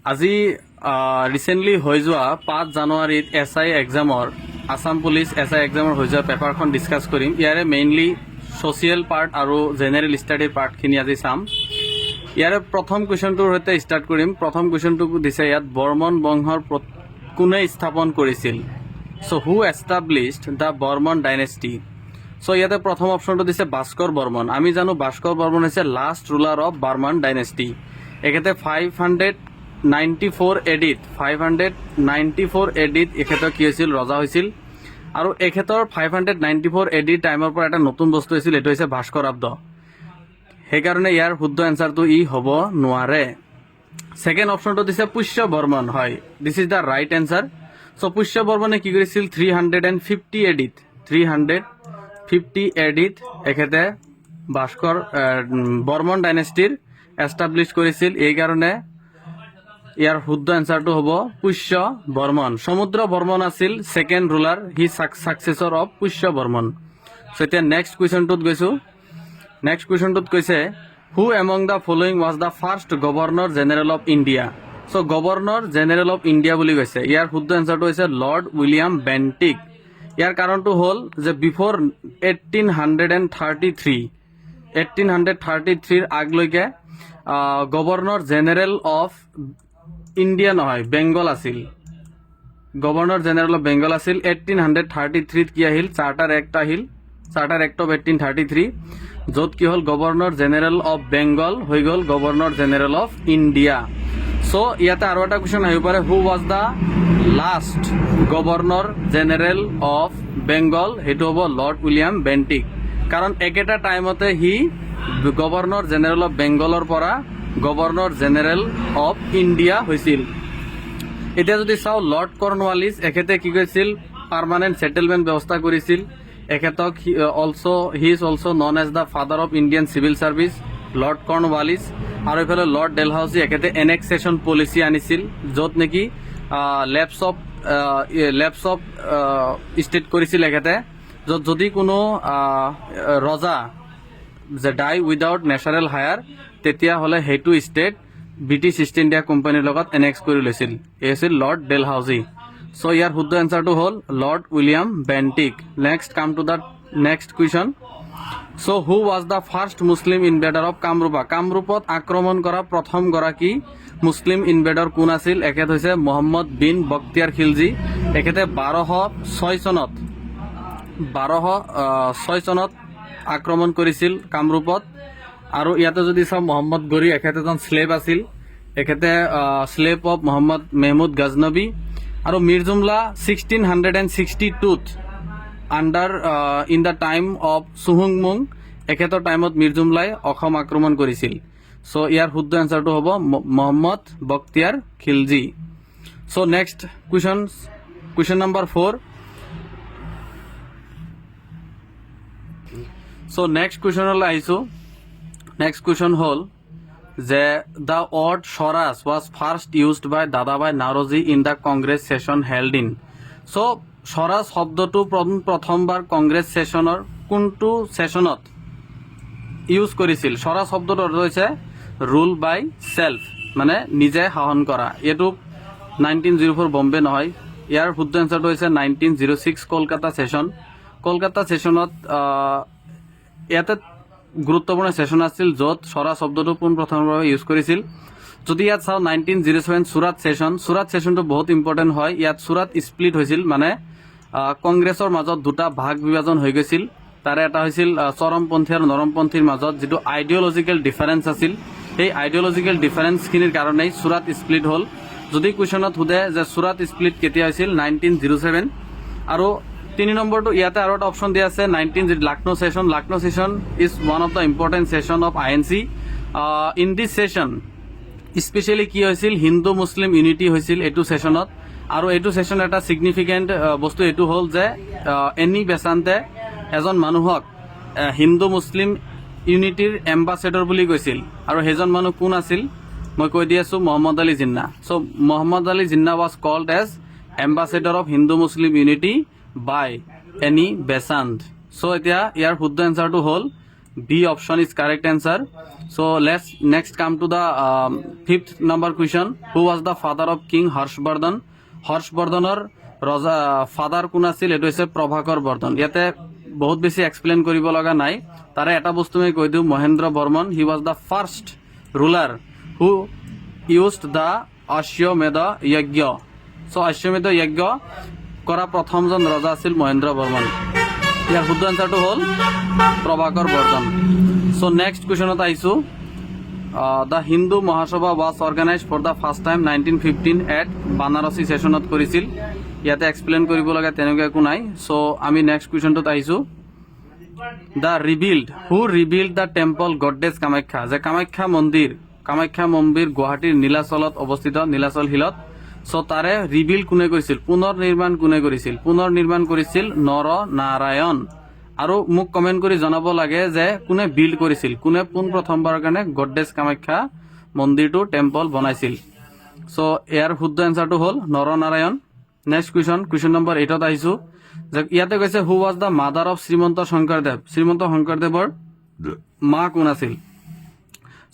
আজি ৰিচেণ্টলি হৈ যোৱা 5 জানুৱাৰীত SI এক্সামৰ আসাম পুলিচ SI এক্সামৰ হৈ যোৱা পেপাৰখন ডিছকাছ কৰিম। ইয়াৰে মেইনলি ছ'চিয়েল পাৰ্ট আৰু জেনেৰেল ষ্টাডিৰ পাৰ্টখিনি আজি চাম। ইয়াৰে প্ৰথম কুৱেশ্যনটোৰ সৈতে ষ্টাৰ্ট কৰিম। প্ৰথম কুৱেশ্যনটো দিছে ইয়াত বৰ্মন বংশৰ কোনে স্থাপন কৰিছিল। চ' হু এষ্টাব্লিছড দ্য বৰ্মন ডাইনেষ্টি। চ' ইয়াতে প্ৰথম অপশ্যনটো দিছে ভাস্কৰ বৰ্মন। আমি জানো ভাস্কৰ বৰ্মন হৈছে last ruler of Barman dynasty. এখেতে 594 এডিত 594 এডিত এখেতৰ কি হৈছিল, ৰজা হৈছিল। আৰু এখেতৰ 594 এডি টাইমৰ পৰা এটা নতুন বস্তু হৈছিল, এইটো হৈছে ভাস্কৰাব্দ। সেইকাৰণে ইয়াৰ শুদ্ধ এনচাৰটো ই হ'ব নোৱাৰে। ছেকেণ্ড অপশ্যনটো দিছে পুষ্য বৰ্মন। হয়, this is the right answer. So' Pushya বৰ্মনে কি কৰিছিল, 350 এডিত 350 এডিত এখেতে ভাস্কৰ বৰ্মন ডাইনেষ্টিৰ এষ্টাব্লিছ কৰিছিল। এইকাৰণে ইয়াৰ শুদ্ধ এনচাৰটো হ'ব পুষ্য বৰ্মন। সমুদ্ৰ বৰ্মন আছিল second ruler, he successor of Pushya Varman. So' এতিয়া নেক্সট কুৱেশ্যনটোত গৈছোঁ। নেক্সট কুৱেশ্যনটোত কৈছে who among the following was the first governor general of India. So' governor general of India বুলি কৈছে। ইয়াৰ শুদ্ধ এনচাৰটো হৈছে লৰ্ড উইলিয়াম বেণ্টিক। ইয়াৰ কাৰণটো হ'ল যে বিফৰ 1833 আগলৈকে গভৰ্ণৰ জেনেৰেল অফ ইণ্ডিয়া নহয়, বেংগল আছিল। গভৰ্ণৰ জেনেৰেল অফ বেংগল আছিল। 1833 কি আহিল, চাৰ্টাৰ এক্ট আহিল, চাৰ্টাৰ এক্ট অফ 1833, য'ত কি হ'ল গভৰ্ণৰ জেনেৰেল অফ বেংগল হৈ গ'ল গভৰ্ণৰ জেনেৰেল অফ ইণ্ডিয়া। চ' ইয়াতে আৰু এটা কুৱেশ্যন আহিব পাৰে, হু was the last governor general of Bengal. সেইটো হ'ব লৰ্ড উইলিয়াম বেণ্টিক। কাৰণ একেটা টাইমতে সি গভৰ্ণৰ জেনেৰেল অফ বেংগলৰ পৰা গভৰ্ণৰ জেনেৰেল অফ ইণ্ডিয়া হৈছিল। এতিয়া যদি চাওঁ লৰ্ড কৰ্ণৱালিছ, এখেতে কি কৰিছিল, পাৰ্মানেণ্ট ছেটেলমেণ্ট ব্যৱস্থা কৰিছিল। এখেতক he is also' known as the father of Indian civil service, lord Cornwallis. আৰু এইফালে লৰ্ড ডেলহাউচি, এখেতে এনেক্সেশ্যন পলিচি আনিছিল, য'ত নেকি লেপছ অফ ষ্টেট কৰিছিল এখেতে, য'ত যদি কোনো ৰজা যে ডাই উইদাউট নেচাৰেল হায়াৰ, তেতিয়াহ'লে সেইটো ষ্টেট ব্ৰিটিছ ইষ্ট ইণ্ডিয়া কোম্পানীৰ লগত এনেক্স কৰি লৈছিল। এই আছিল লৰ্ড ডেলহাউচি। চ' ইয়াৰ শুদ্ধ এনচাৰটো হ'ল lord William Bentinck. Next come to the next question. So' who was the first Muslim invader of Kamarupa. কামৰূপত আক্ৰমণ কৰা প্ৰথমগৰাকী মুছলিম ইনভেডাৰ কোন আছিল? এখেত হৈছে মহম্মদ বিন বখতিয়াৰ খিলজী। এখেতে 1206 চনত আক্ৰমণ কৰিছিল কামৰূপত। আৰু ইয়াতে যদি চাওঁ মহম্মদ গৰি, এখেত এজন শ্লেভ আছিল। এখেতে শ্লেভ অফ মহম্মদ মেহমুদ গজনবী। আৰু মিৰ জুমলা 1662ত under in the time of চুহুংমুং, এখেতৰ টাইমত মিৰ জুমলাই অসম আক্ৰমণ কৰিছিল। চ' ইয়াৰ শুদ্ধ এনচাৰটো হ'ব Muhammad Bakhtiyar Khilji. So' next question number 4। So' next কুৱেশ্যনলৈ আহিছোঁ। নেক্সট কুৱেশ্যন হ'ল যে the word swaraj was first used by Dadabhai Naoroji in the Congress session held in. So' swaraj শব্দটো প্ৰথমবাৰ কংগ্ৰেছ ছেশ্যনৰ কোনটো ছেশ্যনত ইউজ কৰিছিল? স্বৰাজ শব্দটোৰ অৰ্থ হৈছে ৰুল বাই চেল্ফ, মানে নিজে শাসন কৰা। এইটো 1904 বম্বে নহয়। ইয়াৰ শুদ্ধ এনচাৰটো হৈছে 1906 কলকাতা ছেশ্যন। কলকাতা ছেশ্যনত ইয়াতে গুৰুত্বপূৰ্ণ ছেশ্যন আছিল, য'ত স্বৰাজ শব্দটো পোনপ্ৰথমভাৱে ইউজ কৰিছিল। যদি ইয়াত চাওঁ 1907 চুৰাট ছেশ্যন। চুৰাট ছেশ্যনটো বহুত ইম্পৰ্টেণ্ট হয়। ইয়াত চুৰাট স্প্লিট হৈছিল, মানে কংগ্ৰেছৰ মাজত দুটা ভাগ বিভাজন হৈ গৈছিল। তাৰে এটা হৈছিল চৰমপন্থী আৰু নৰমপন্থীৰ মাজত যিটো আইডিঅ'লজিকেল ডিফাৰেঞ্চ আছিল, সেই আইডিঅ'লজিকেল ডিফাৰেঞ্চখিনিৰ কাৰণেই চুৰাট স্প্লিট হ'ল। যদি কুৱেশ্যনত সোধে যে চুৰাট স্প্লিট কেতিয়া হৈছিল, 1907। আৰু 3 নম্বৰটো ইয়াতে আৰু এটা অপশ্যন দিয়া আছে, Lucknow session. Lucknow session is one of the important session of INC। In this session specially কি হৈছিল, হিন্দু মুছলিম ইউনিটি হৈছিল এইটো ছেশ্যনত। আৰু এইটো ছেশ্যন এটা ছিগনিফিকেণ্ট বস্তু এইটো হ'ল যে এনি বেচান্তে এজন মানুহক হিন্দু মুছলিম ইউনিটিৰ এম্বাছেডৰ বুলি কৈছিল। আৰু সেইজন মানুহ কোন আছিল, মই কৈ দি আছোঁ, Mohammad Ali Jinnah. So' Mohammad Ali Jinnah was called as ambassador of Hindu Muslim unity by Annie Besant. So' এতিয়া ইয়াৰ শুদ্ধ এনচাৰটো হ'ল B option is correct answer. So let's next come to the fifth number question. Who was the father of King Harshvardhan? Harshvardhanor ৰজা father কোন আছিল? এইটো হৈছে প্ৰভাকৰ বৰ্ধন। ইয়াতে বহুত বেছি এক্সপ্লেইন কৰিব লগা নাই, তাৰে এটা বস্তু মই কৈ দিওঁ, Mahendra Barman. He was the first ruler who used the Ashwamedha yagya. চ' অশ্বমেধ যজ্ঞ কৰা প্ৰথমজন ৰজা আছিল মহেন্দ্ৰ বৰ্মন। ইয়াৰ শুদ্ধ এনচাৰটো হ'ল প্ৰভাকৰ বৰ্ধন। চ' নেক্সট কুৱেশ্যনত আহিছোঁ। The Hindu Mahasabha was organised for the first time 1915 at Banarasi ছেশ্যনত কৰিছিল। ইয়াতে এক্সপ্লেইন কৰিব লগা তেনেকুৱা একো নাই। চ' আমি নেক্সট কুৱেশ্যনটোত আহিছোঁ। The rebuild who rebuild the temple goddess Kamakhya. যে কামাখ্যা মন্দিৰ গুৱাহাটীৰ নীলাচলত অৱস্থিত, নীলাচল হিলত। চ' তাৰে ৰিবিল্ড কোনে কৰিছিল? পুনৰ নিৰ্মাণ কোনে কৰিছিল? পুনৰ নিৰ্মাণ কৰিছিল নৰ নাৰায়ণ। আৰু মোক কমেণ্ট কৰি জনাব লাগে যে কোনে বিল্ড কৰিছিল, কোনে প্ৰথমবাৰৰ কাৰণে গডেছ কামাখ্যা মন্দিৰটো টেম্পল বনাইছিল। চ' ইয়াৰ শুদ্ধ এনচাৰটো হ'ল নৰনাৰায়ণ। নেক্সট কুৱেশ্যন নম্বৰ 8ত আহিছোঁ। যে ইয়াতে কৈছে হু was the mother of Srimanta Sankardev. Srimanta শংকৰদেৱৰ মা কোন আছিল?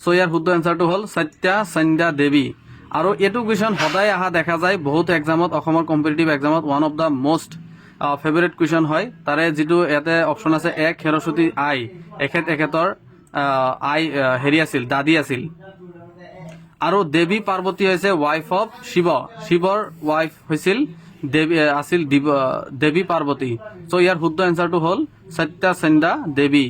চ' ইয়াৰ শুদ্ধ এনচাৰটো হ'ল সত্যা সন্ধ্যা দেৱী। আৰু এইটো কুৱেশ্যন সদায় অহা দেখা যায় বহুত এক্সামত, অসমৰ কম্পিটিটিভ এক্সামত one of the most favourite question হয়। তাৰে যিটো ইয়াতে অপশ্যন আছে এক সৰস্বতী আই, এখেতৰ আই হেৰি আছিল, দাদী আছিল। আৰু দেৱী পাৰ্বতী হৈছে ৱাইফ অফ শিৱ। শিৱৰ ৱাইফ হৈছিল দেৱী পাৰ্বতী। চ' ইয়াৰ শুদ্ধ এনচাৰটো হ'ল সত্যা সন্ধ্যা দেৱী।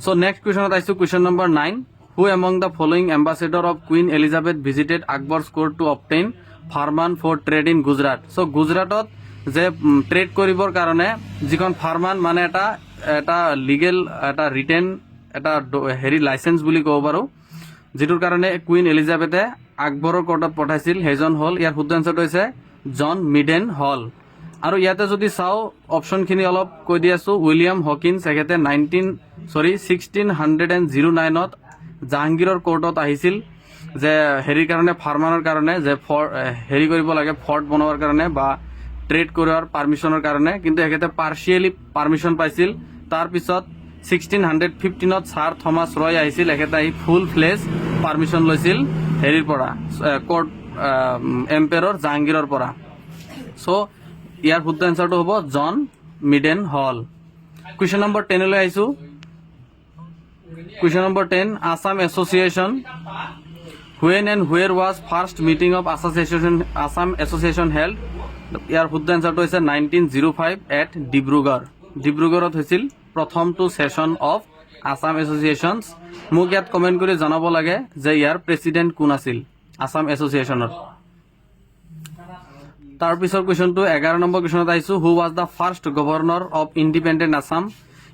চ' নেক্সট কুৱেশ্যনত আহিছোঁ, question number 9। Who among the following ambassador of queen Elizabeth visited Akbar's court to obtain farman for trade in Gujarat. So' গুজৰাটত যে ট্ৰেড কৰিবৰ কাৰণে যিখন ফাৰমান মানে এটা লিগেল এটা ৰিটেন এটা হেৰি লাইচেঞ্চ বুলি ক'ব পাৰোঁ, যিটোৰ কাৰণে কুইন এলিজাবেথে আকবৰৰ কোৰ্টত পঠাইছিল, সেইজন হ'ল, ইয়াৰ শুদ্ধ এনচাৰটো হৈছে জন মিডেন হল। আৰু ইয়াতে যদি চাওঁ অপশ্যনখিনি অলপ কৈ দি আছোঁ। উইলিয়াম হকিন্স এখেতে 1609ত জাহাংগীৰৰ কোৰ্টত আহিছিল যে হেৰিৰ কাৰণে, ফাৰ্মাৰৰ কাৰণে, যে হেৰি কৰিব লাগে ফৰ্ট বনোৱাৰ কাৰণে বা ট্ৰেড কৰাৰ পাৰ্মিশ্যনৰ কাৰণে, কিন্তু এখেতে পাৰ্চিয়েলি পাৰ্মিশ্যন পাইছিল। তাৰপিছত 1615ত ছাৰ থমাছ ৰয় আহিছিল, এখেতে আহি ফুল ফ্লেজ পাৰ্মিশ্যন লৈছিল হেৰিৰ পৰা, কোৰ্ট এম্পেৰৰ জাহাংগীৰৰ পৰা। চ' ইয়াৰ শুদ্ধ এনচাৰটো হ'ব John Mildenhall. Question number 10লৈ আহিছোঁ। Question number 10, Assam association when and where was first meeting of Assam association held. ইয়াৰ শুদ্ধ এনচাৰটো হৈছে 1905 এট ডিব্ৰুগড়। ডিব্ৰুগড়ত হৈছিল প্ৰথমটো ছেশ্যন অফ আছাম এছ'চিয়েশ্যনছ। মোক ইয়াত কমেণ্ট কৰি জনাব লাগে যে ইয়াৰ প্ৰেচিডেণ্ট কোন আছিল আছাম এছ'চিয়েশ্যনৰ। তাৰপিছৰ কুৱেশ্যনটো 11 নম্বৰ কুৱেশ্যনত আহিছোঁ। Who was the first governor of independent Assam.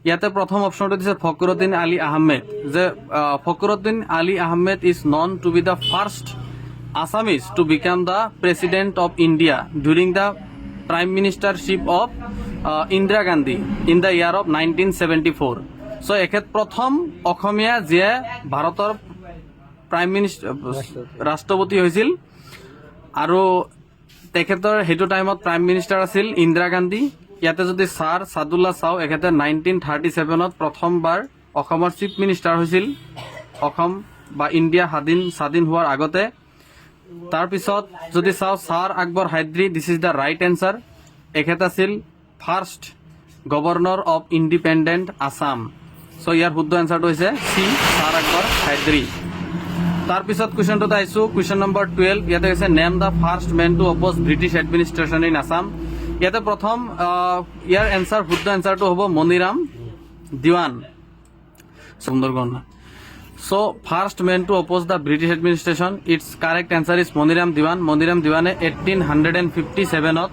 ইয়াতে প্ৰথম অপশ্যনটো দিছে ফখৰুদ্দিন আলী আহমেদ। যে Fakhruddin Ali Ahmed is known to be the first Assamese to become the president of India during the prime ministership of Indira Gandhi in the year of 1974। So' এখেত প্ৰথম অসমীয়া যিয়ে ভাৰতৰ প্ৰাইম মিনিষ্টাৰ ৰাষ্ট্ৰপতি হৈছিল। আৰু তেখেতৰ সেইটো টাইমত প্ৰাইম মিনিষ্টাৰ আছিল ইন্দিৰা গান্ধী। ইয়াতে যদি ছাৰ ছাদুল্লা চাওঁ, এখেতে 1937ত প্ৰথমবাৰ অসমৰ চিফ মিনিষ্টাৰ হৈছিল, অসম বা ইণ্ডিয়া স্বাধীন হোৱাৰ আগতে। তাৰপিছত যদি চাওঁ sir Akbar Hydari, this is the right answer. এখেত আছিল first governor of independent Assam. So' ইয়াৰ শুদ্ধ এনচাৰটো হৈছে চি, ছাৰ আকবৰ হাইদ্ৰি। তাৰপিছত কুৱেশ্যনটোত আহিছোঁ, কুৱেশ্যন নম্বৰ 12। ইয়াতে হৈছে name the first man to oppose British administration in Assam. ইয়াতে প্ৰথম ইয়াৰ এনচাৰ, শুদ্ধ এনচাৰটো হ'ব Maniram Dewan, Sundarganj. So' first man to oppose the British administration, it's correct answer is Maniram Dewan. Maniram দিৱানে 1857ত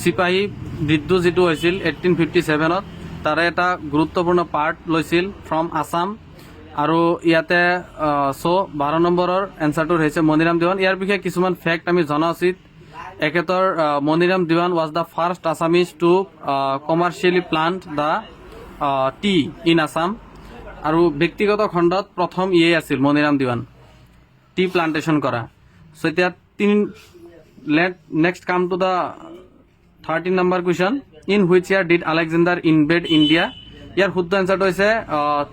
চিপাহী বিদ্ৰোহ যিটো হৈছিল 1857ত, তাৰে এটা গুৰুত্বপূৰ্ণ পাৰ্ট লৈছিল ফ্ৰম আছাম। আৰু ইয়াতে 12 নম্বৰৰ এনচাৰটো হৈছে মণিৰাম দিৱান। ইয়াৰ বিষয়ে কিছুমান ফেক্ট আমি জনা উচিত। এখেতৰ Maniram Dewan was the first Assamese to commercially plant the tea in Assam. আৰু ব্যক্তিগত খণ্ডত প্ৰথম আছিল মণিৰাম দিৱান টি প্লান্টেশ্যন কৰা। চ' এতিয়া next come to the 13 number question. In which year did Alexander invade India. ইয়াৰ শুদ্ধ এনচাৰটো হৈছে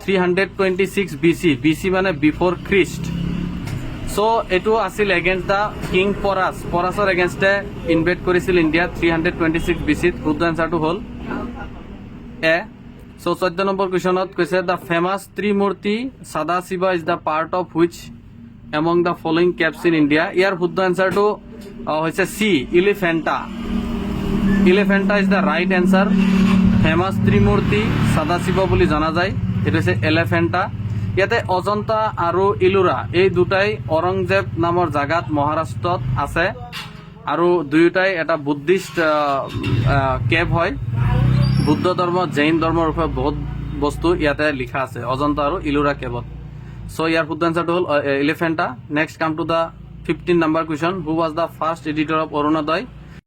326 BC, BC মানে বিফৰ খ্ৰীষ্ট। চ' এইটো আছিল এগেইনষ্ট দ্য কিং পৰাছৰ এগেইনষ্টে ইনভেড কৰিছিল ইণ্ডিয়া 326 BC। শুদ্ধ এনচাৰটো হ'ল এ। চ' 14 নম্বৰ কুৱেশ্যনত কৈছে the famous Trimurti Sada Shiva is the part of which among the following caves in India. ইয়াৰ শুদ্ধ এনচাৰটো হৈছে C, Elephanta. Elephanta is the right answer. Famous Trimurti Sada Shiva বুলি জনা যায়, এইটো হৈছে এলিফেণ্টা। ইয়াতে অজন্তা আৰু ইলোৰা এই দুটাই ঔৰংজেব নামৰ জাগাত মহাৰাষ্ট্ৰত আছে, আৰু দুয়োটাই এটা বুদ্ধিষ্ট কেভ হয়। বুদ্ধ ধৰ্ম, জৈন ধৰ্মৰ ওপৰত বহুত বস্তু ইয়াতে লিখা আছে অজন্তা আৰু ইলোৰা কেভত। চ' ইয়াৰ শুদ্ধ এনচাৰটো হ'ল Elephanta. Next come to the 15 number question, who was the first editor of Orunodoi.